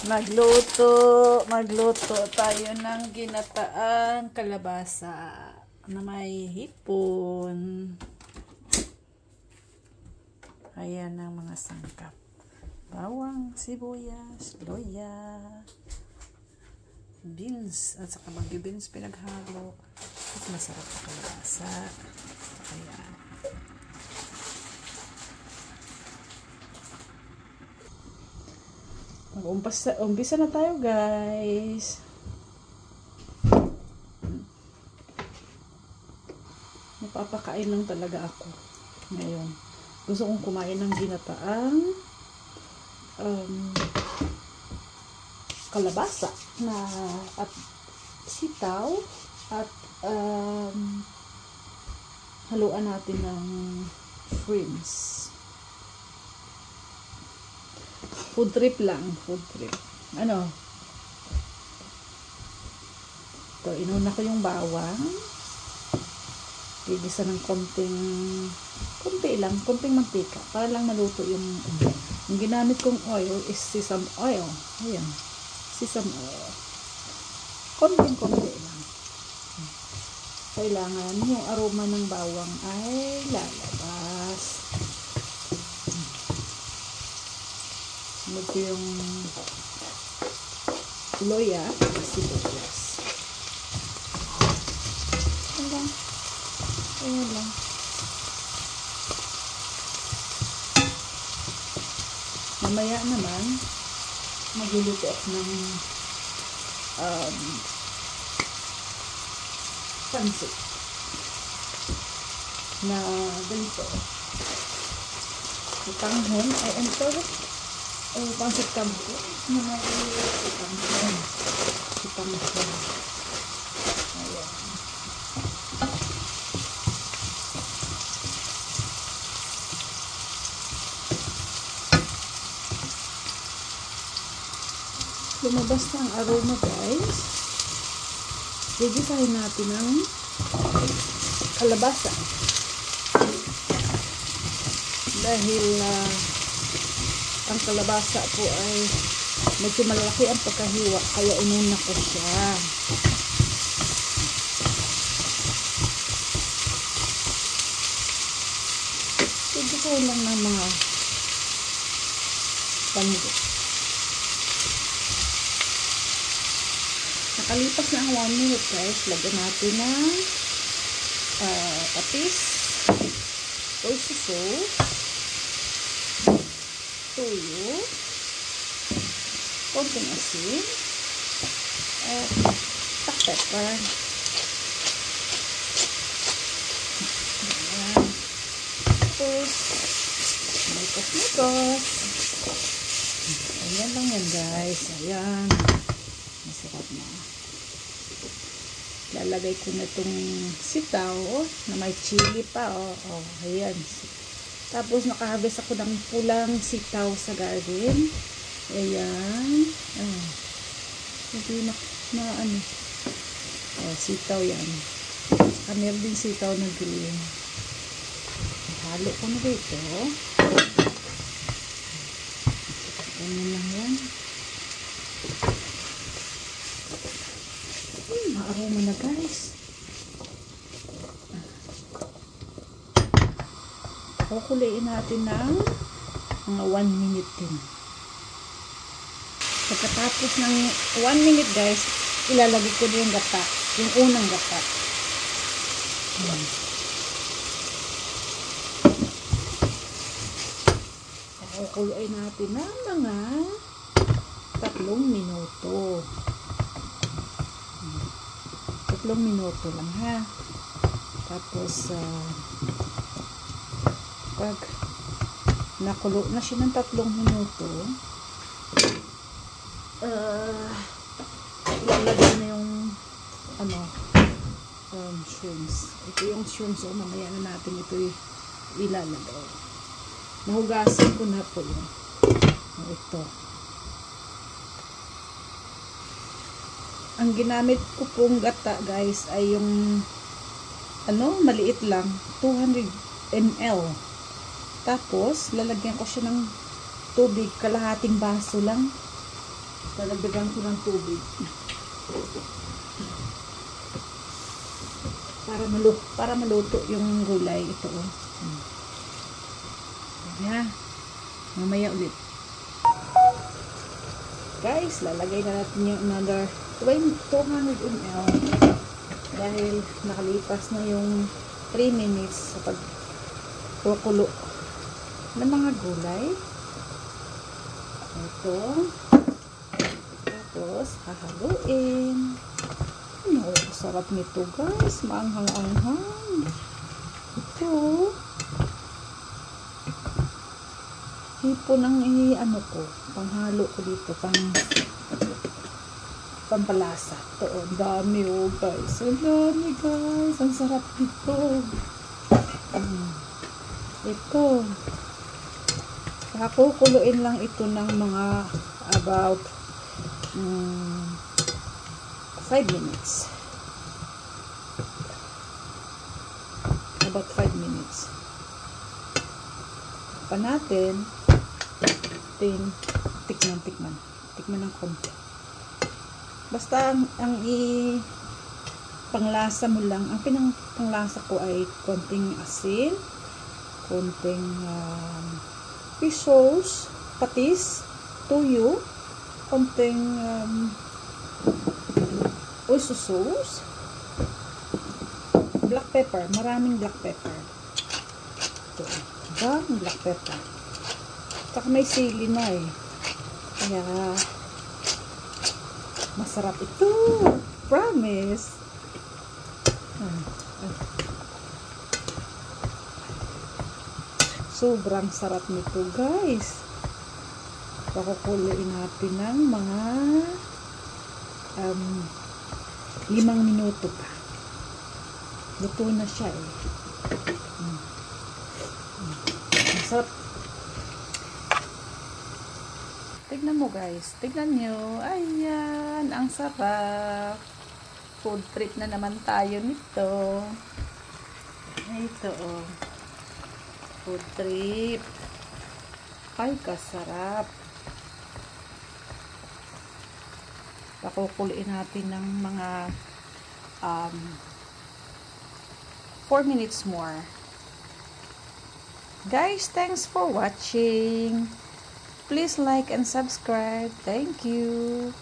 Magluto tayo ng ginataang kalabasa na may hipon. Ayan ang mga sangkap. Bawang, sibuyas, loya, beans, at saka bagyo beans pinaghalo. At masarap na kalabasa. Ayan. Umpisa na tayo, guys. Napapakain lang talaga ako ngayon. Gusto kong kumain ng ginataang kalabasa na at sitaw at haluan natin ng shrimps. Food trip lang. Food trip. Ano? Ito, inuna ko yung bawang. Gigisa ng konti lang, mantika. Para lang maluto yung ginamit kong oil is sesame oil. Ayan. Sesame oil. Konti lang. Kailangan yung aroma ng bawang ay lalabas. Sunod ko yung loya at sibuyas. Ayan lang. Mamaya naman, magluluto ako ng pansit na ganito. Itanghon, ay ano to? Pansit kampo na may itanghon. Ayan. Lumabas na ang aroma, guys. Gigisahin natin ng kalabasa. Dahil ang kalabasa po ay medyo malaki ang pagkahiwa, kaya inuna ko siya. Gigisahin lang ng mga panigit. Nakalipas na ang 1 minute, guys. Lagyan natin ng patis, oyster sauce, tuyo, konting asin, at black pepper. Ayan. Tapos, mikos. Ayan lang yan, guys. Ayan. Masarap na. Lalagay ko na itong sitaw na may chili pa. Ayan. Tapos nakahabis ako ng pulang sitaw sa garden. Ayan. Hindi na ano. Sitaw yan. Saka meron din sitaw na green. Halo ko na dito. Ganyan lang yan. Maaroma na, guys. Kukuliin natin ng mga 1 minute din. Pagkatapos ng 1 minute, guys, ilalagay ko na yung gata. Yung unang gata. Kukuliin natin ng mga 3 minuto. 3 minuto lang, ha. Tapos pag nakulo na siya ng 3 minuto, ilalagay na yung shrimps. Ito yung shrimps, mamaya na natin ito ilalagay. Nahugasan ko na po yun. Ito. Ang ginamit ko pong gata, guys, ay yung maliit lang, 200 ml. Tapos lalagyan ko siya ng tubig, kalahating baso lang. Talagdagan ko ng tubig. Para maluto yung gulay. Ito, oh. Yeah. Mamaya ulit. Guys, lalagay na natin yung another 200 ml dahil nakalipas na yung 3 minutes sa pagkukulo ng mga gulay. Ito. Tapos, hahaluin. Ano, sarap nito guys. Maanghang-anghang. Ito. Hipo ng ano ko. Panghalo ko dito. Pampalasa. Ito, ang dami oh guys. Ang dami guys. Ang sarap nito. Ito. Kakukuluin lang ito ng mga about 5 minutes. About 5 minutes. Pa natin. Tikman ng konti. Basta ang panglasa mo lang, ang panglasa ko ay konting asin, konting fish sauce, patis, tuyo, konting oyster sauce, black pepper, maraming black pepper. Ito, black pepper. Tsaka may sili na eh. Kaya, masarap ito. Promise. Sobrang sarap nito, guys. Pakukuloyin natin ng mga 5 minuto pa. Luto na siya eh. Masarap. Tignan mo guys. Tignan nyo. Ayan. Ang sarap. Food trip na naman tayo nito. Ito oh. Food trip. Ay, kasarap. Pakukuliin natin ng mga 4 minutes more. Guys, thanks for watching. Please like and subscribe. Thank you.